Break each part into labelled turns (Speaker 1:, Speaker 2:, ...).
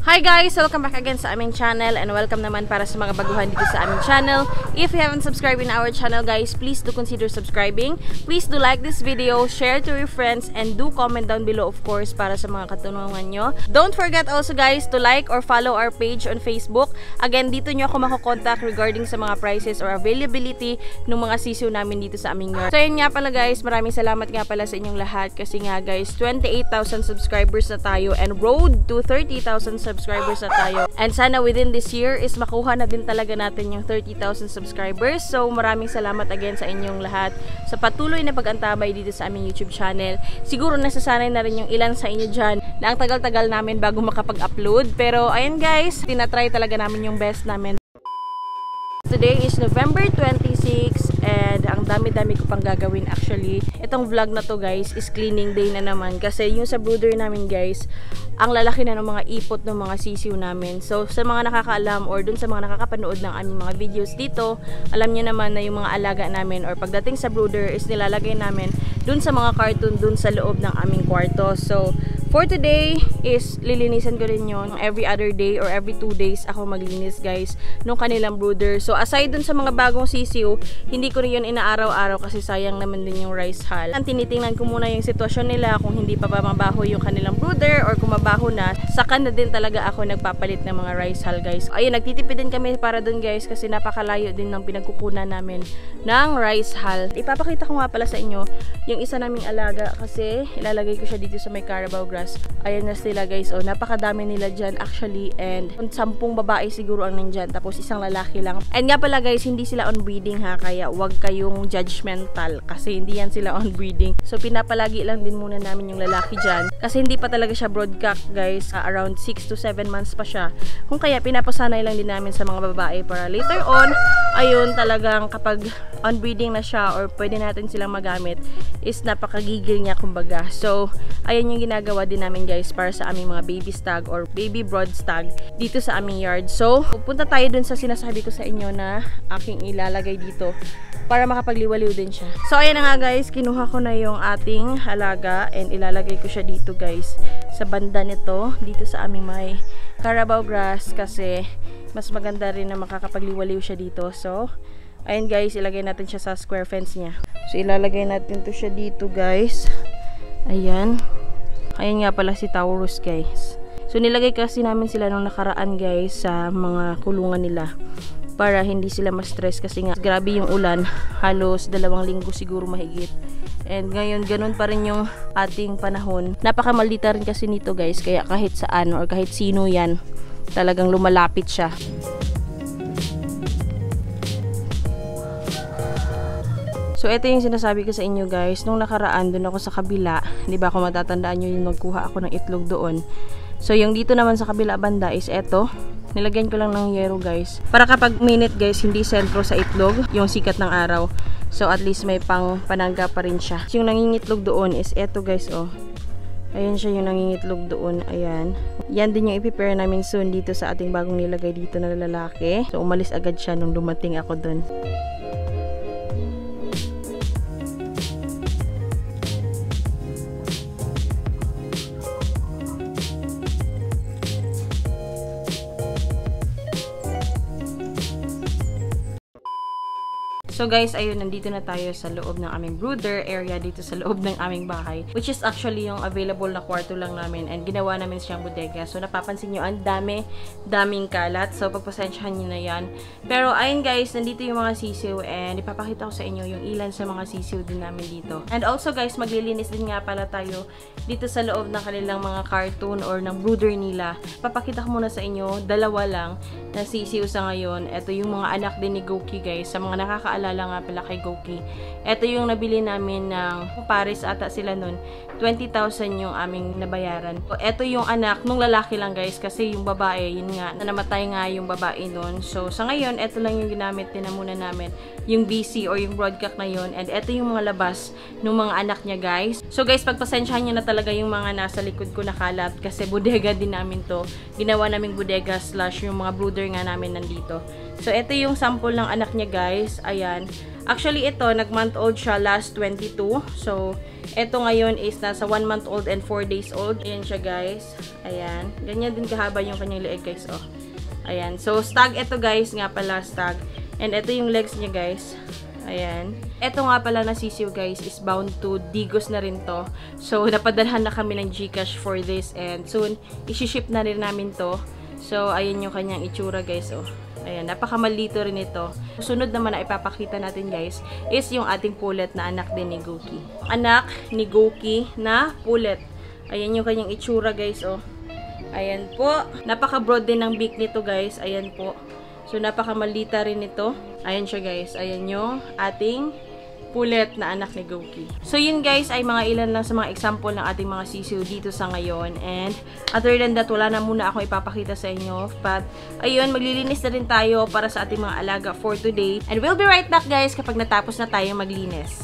Speaker 1: Hi guys! Welcome back again sa aming channel and welcome naman para sa mga baguhan dito sa aming channel. If you haven't subscribed in our channel guys, please do consider subscribing. Please do like this video, share to your friends, and do comment down below of course para sa mga katanungan nyo. Don't forget also guys to like or follow our page on Facebook. Again, dito nyo ako makokontak regarding sa mga prices or availability ng mga sisiw namin dito sa aming yard. So yun nga pala guys, maraming salamat nga pala sa inyong lahat kasi nga guys, 28,000 subscribers na tayo and road to 30,000 subscribers na tayo. And sana within this year is makuha na din talaga natin yung 30,000 subscribers. So maraming salamat again sa inyong lahat sa patuloy na pag-antabay dito sa aming YouTube channel. Siguro nasasanay na rin yung ilan sa inyo dyan na ang tagal-tagal namin bago makapag-upload. Pero ayun guys, tinatry talaga namin yung best namin. Today is November 26 and ang dami-dami ko pang gagawin actually. Itong vlog na to guys is cleaning day na naman kasi yung sa brooder namin guys, ang lalaki na ng mga ipot ng mga sisiw namin. So sa mga nakakaalam or dun sa mga nakakapanood ng aming mga videos dito, alam niyo naman na yung mga alaga namin or pagdating sa brooder is nilalagay namin dun sa mga carton dun sa loob ng aming kwarto. So for today is lilinisan ko rin yun. Every other day or every 2 days ako maglinis guys nung kanilang brooder. So aside dun sa mga bagong sisiw, hindi ko rin yun inaaraw-araw kasi sayang naman din yung rice hull. Ang tinitingnan ko muna yung sitwasyon nila kung hindi pa mabaho yung kanilang brooder or kung mabaho na, saka na din talaga ako nagpapalit ng mga rice hull guys. Ayun, nagtitipid din kami para dun guys kasi napakalayo din ng pinagkukunan namin ng rice hull. Ipapakita ko nga pala sa inyo yung isa naming alaga kasi ilalagay ko siya dito sa may Carabao grass. Ayan na sila guys. O, napakadami nila dyan actually and 10 babae siguro ang nandyan tapos isang lalaki lang. And nga pala guys, hindi sila on breeding ha, kaya wag kayong judgmental kasi hindi yan sila on breeding. So pinapalagi lang din muna namin yung lalaki dyan kasi hindi pa talaga siya broadcock guys. Around 6 to 7 months pa siya. Kung kaya pinapasanay lang din namin sa mga babae para later on, ayun talagang kapag on breeding na siya or pwede natin silang magamit is napakagigil niya kumbaga. So ayun yung ginagawa din namin guys para sa aming mga baby stag or baby broad stag dito sa aming yard. So pupunta tayo dun sa sinasabi ko sa inyo na aking ilalagay dito para makapagliwaliw din siya. So ayan na nga guys, kinuha ko na yung ating alaga and ilalagay ko siya dito guys sa banda nito dito sa aming may Carabao grass kasi mas maganda rin na makakapagliwaliw siya dito. So ayun guys, ilagay natin siya sa square fence niya. So ilalagay natin to siya dito guys. Ayan. Ayan nga pala si Taurus guys. So nilagay kasi namin sila nung nakaraan guys sa mga kulungan nila para hindi sila ma-stress kasi nga grabe yung ulan. Halos 2 linggo siguro mahigit. And ngayon ganun pa rin yung ating panahon. Napakamaldita rin kasi nito guys kaya kahit saan or kahit sino yan talagang lumalapit siya. So, ito yung sinasabi ko sa inyo guys. Nung nakaraan, dun ako sa kabila. Di ba, kung matatandaan nyo yung magkuha ako ng itlog doon. So, yung dito naman sa kabila banda is eto. Nilagyan ko lang ng yero guys. Para kapag minute guys, hindi sentro sa itlog yung sikat ng araw. So, at least may pang panangga pa rin siya. So, yung nangingitlog doon is eto guys, oh. Ayan siya yung nangingitlog doon. Ayan. Yan din yung i-prepare namin soon dito sa ating bagong nilagay dito na lalaki. So, umalis agad siya nung dumating ako doon. So guys, ayun, nandito na tayo sa loob ng aming brooder area dito sa loob ng aming bahay. Which is actually yung available na kwarto lang namin and ginawa namin siyang bodega. So napapansin nyo, ang daming kalat. So pagpasensyahan nyo na yan. Pero ayun guys, nandito yung mga sisiw and ipapakita ko sa inyo yung ilan sa mga sisiw din namin dito. And also guys, maglilinis din nga pala tayo dito sa loob ng kanilang mga cartoon or ng brooder nila. Papakita ko muna sa inyo, 2 lang na sisiw sa ngayon. Ito yung mga anak din ni Goki guys. Sa mga nakakaalala nga pala kay Goki. Ito yung nabili namin ng Paris ata sila nun. 20,000 yung aming nabayaran. So, ito yung anak nung lalaki lang guys kasi yung babae, yun nga, namatay nga yung babae nun. So, sa ngayon, ito lang yung ginamit din na muna namin yung BC or yung broadcast na yun. And ito yung mga labas ng mga anak niya, guys. So guys, pagpasensyahan nyo na talaga yung mga nasa likod ko na kalat kasi bodega din namin to. Ginawa naming bodega / yung mga brooder nga namin nandito. So ito yung sample ng anak niya, guys. Ayan. Actually, ito, nag-month-old siya last 22. So, ito ngayon is nasa 1 month old and 4 days old. Ayan siya, guys. Ayan. Ganyan din kahaba yung kanyang leeg, guys. Oh. Ayan. So, stag ito, guys. Nga pala, stag. And ito yung legs niya, guys. Ayan. Ito nga pala na sisiw, guys, is bound to digos na rin to. So, napadalhan na kami ng GCash for this. And soon, isi-ship na rin namin to. So, ayan yung kanyang itsura, guys. Oh. Ayan, napakamalito rin ito. Susunod naman na ipapakita natin, guys, is yung ating pulet na anak din ni Goki. Anak ni Goki na pulet. Ayan yung kanyang itsura, guys, oh. Ayan po. Napaka-broad din ng beak nito, guys. Ayan po. So, napakamalita rin ito. Ayan siya, guys. Ayan yung ating pulet na anak ni Goki. So, yun, guys, ay mga ilan lang sa mga example ng ating mga sisiw dito sa ngayon. And, other than that, wala na muna akong ipapakita sa inyo. But, ayun, maglilinis na rin tayo para sa ating mga alaga for today. And we'll be right back, guys, kapag natapos na tayo maglinis.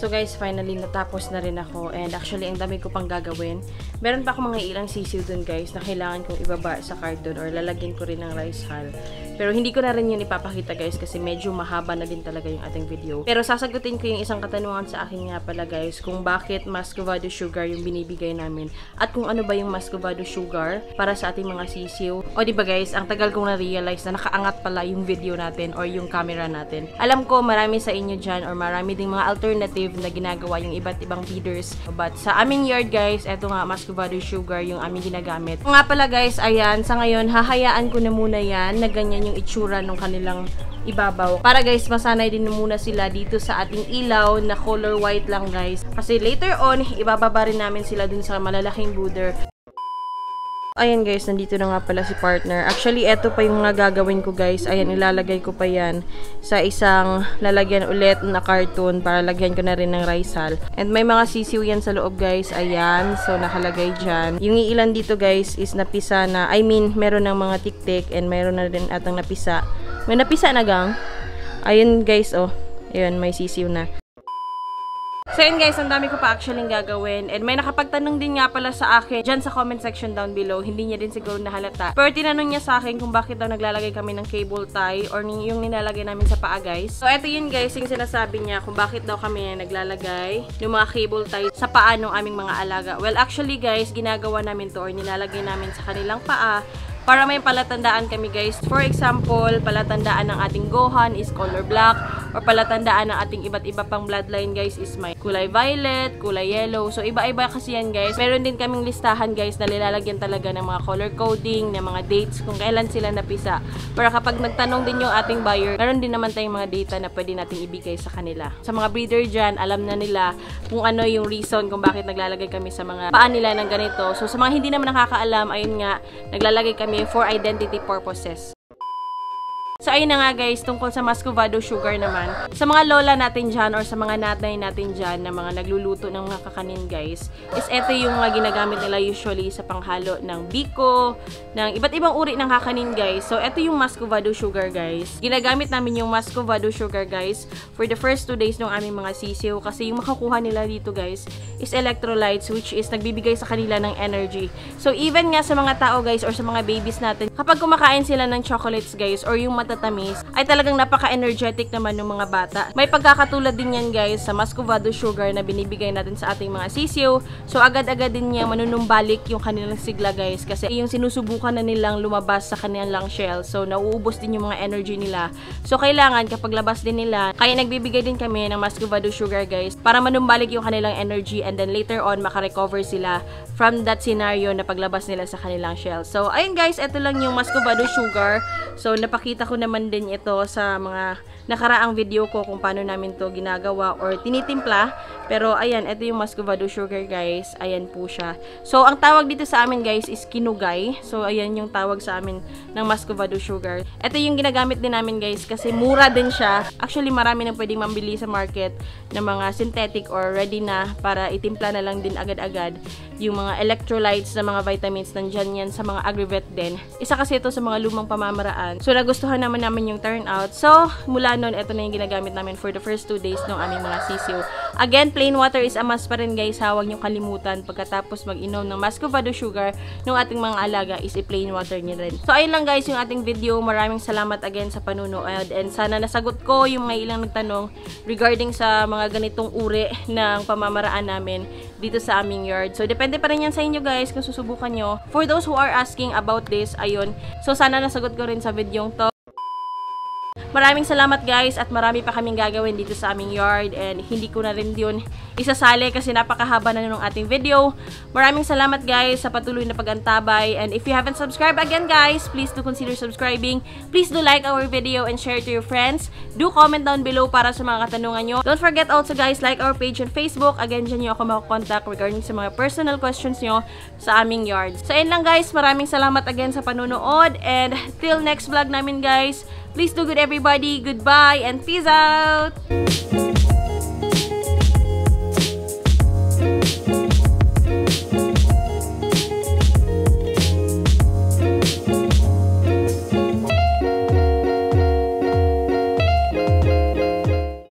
Speaker 1: So guys, finally natapos na rin ako and actually ang dami ko pang gagawin. Meron pa akong mga ilang sisiw dun guys na kailangan kong ibaba sa carton or lalagyan ko rin ng rice hull. Pero hindi ko na rin yun ipapakita guys kasi medyo mahaba na din talaga yung ating video. Pero sasagutin ko yung isang katanungan sa akin nga pala guys kung bakit Muscovado sugar yung binibigay namin at kung ano ba yung Muscovado sugar para sa ating mga sisiw. O diba guys, ang tagal kong na-realize na nakaangat pala yung video natin or yung camera natin. Alam ko marami sa inyo dyan or marami ding mga alternative na ginagawa yung iba't ibang feeders. But sa aming yard guys, eto nga Muscovado sugar yung aming ginagamit. Nga pala guys, ayan, sa ngayon hahayaan ko na muna yan na ganyan yung itsura ng kanilang ibabaw. Para guys, masanay din muna sila dito sa ating ilaw na color white lang guys. Kasi later on, ibababa rin namin sila dun sa malalaking brooder. Ayan guys, nandito na nga pala si partner. Actually, eto pa yung mga gagawin ko guys. Ayan, ilalagay ko pa yan sa isang lalagyan ulit na carton para lagyan ko na rin ng rice hull. And may mga sisiw yan sa loob guys. Ayan, so nakalagay dyan. Yung ilan dito guys is napisa na, meron ng mga tik-tik and meron na rin atang napisa. May napisa na gang. Ayun guys, oh. Ayun, may sisiw na. So yun guys, ang dami ko pa actually gagawin. And may nakapagtanong din nga pala sa akin dyan sa comment section down below. Hindi niya din siguro nahalata. Pero tinanong niya sa akin kung bakit daw naglalagay kami ng cable tie or yung nilalagay namin sa paa guys. So eto yun guys, yung sinasabi niya kung bakit daw kami naglalagay ng mga cable tie sa paa ng aming mga alaga. Well actually guys, ginagawa namin to or nilalagay namin sa kanilang paa para may palatandaan kami guys. For example, palatandaan ng ating gohan is color black or palatandaan ng ating iba't iba pang bloodline guys is may kulay violet, kulay yellow. So iba-iba kasi yan guys. Meron din kaming listahan guys na nilalagyan talaga ng mga color coding, ng mga dates kung kailan sila napisa. Para kapag nagtanong din yung ating buyer, meron din naman tayong mga data na pwede natin ibigay sa kanila. Sa mga breeder dyan, alam na nila kung ano yung reason kung bakit naglalagay kami sa mga paa nila ng ganito. So sa mga hindi naman nakakaalam, ayun nga, naglalagay kami for identity purposes. So ayun na nga guys, tungkol sa Muscovado sugar naman. Sa mga lola natin dyan or sa mga nanay natin dyan na mga nagluluto ng mga kakanin guys, is eto yung mga ginagamit nila usually sa panghalo ng biko, ng iba't ibang uri ng kakanin guys. So eto yung Muscovado sugar guys. Ginagamit namin yung Muscovado sugar guys for the first 2 days ng aming mga sisiw kasi yung makakuha nila dito guys is electrolytes which is nagbibigay sa kanila ng energy. So even nga sa mga tao guys or sa mga babies natin, kapag kumakain sila ng chocolates guys or yung matatamis, ay talagang napaka-energetic naman ng mga bata. May pagkakatulad din yan guys sa Muscovado sugar na binibigay natin sa ating mga sisiw. So agad-agad din niya manunumbalik yung kanilang sigla guys kasi yung sinusubukan na nilang lumabas sa kanilang shell. So nauubos din yung mga energy nila. So kailangan kapag labas din nila, kaya nagbibigay din kami ng Muscovado sugar guys para manumbalik yung kanilang energy and then later on makarecover sila from that scenario na paglabas nila sa kanilang shell. So ayun guys, ito lang yung Muscovado sugar. So napakita ko naman din ito sa mga nakaraang video ko kung paano namin to ginagawa or tinitimpla. Pero ayan, ito yung Muscovado sugar guys. Ayan po siya. So ang tawag dito sa amin guys is kinugay. So ayan yung tawag sa amin ng Muscovado sugar. Ito yung ginagamit din namin guys kasi mura din siya. Actually marami nang pwedeng mambili sa market ng mga synthetic or ready na para itimpla na lang din agad-agad. Yung mga electrolytes na mga vitamins nandyan yan sa mga agrivet din. Isa kasi ito sa mga lumang pamamaraan. So nagustuhan naman namin yung turnout. So mula noon, ito na yung ginagamit namin for the first 2 days ng aming mga sisiw. Again, plain water is a must pa rin guys. Huwag nyo kalimutan pagkatapos mag-inom ng Muscovado sugar ng ating mga alaga is i-plain water nyo rin. So ayun lang guys yung ating video. Maraming salamat again sa panunood and sana nasagot ko yung mga ilang nagtanong regarding sa mga ganitong uri ng pamamaraan namin dito sa aming yard. So depende pa rin yan sa inyo guys kung susubukan nyo. For those who are asking about this, ayun. So sana nasagot ko rin sa video to. Maraming salamat guys at marami pa kaming gagawin dito sa aming yard and hindi ko na rin yun isasali kasi napakahaba na nung ating video. Maraming salamat guys sa patuloy na pagantabay and if you haven't subscribed again guys, please do consider subscribing. Please do like our video and share to your friends. Do comment down below para sa mga katanungan nyo. Don't forget also guys, like our page on Facebook. Again, dyan nyo ako makakontakt regarding sa mga personal questions nyo sa aming yard. So ayun lang guys, maraming salamat again sa panunood and till next vlog namin guys. Please do good everybody. Goodbye and peace out!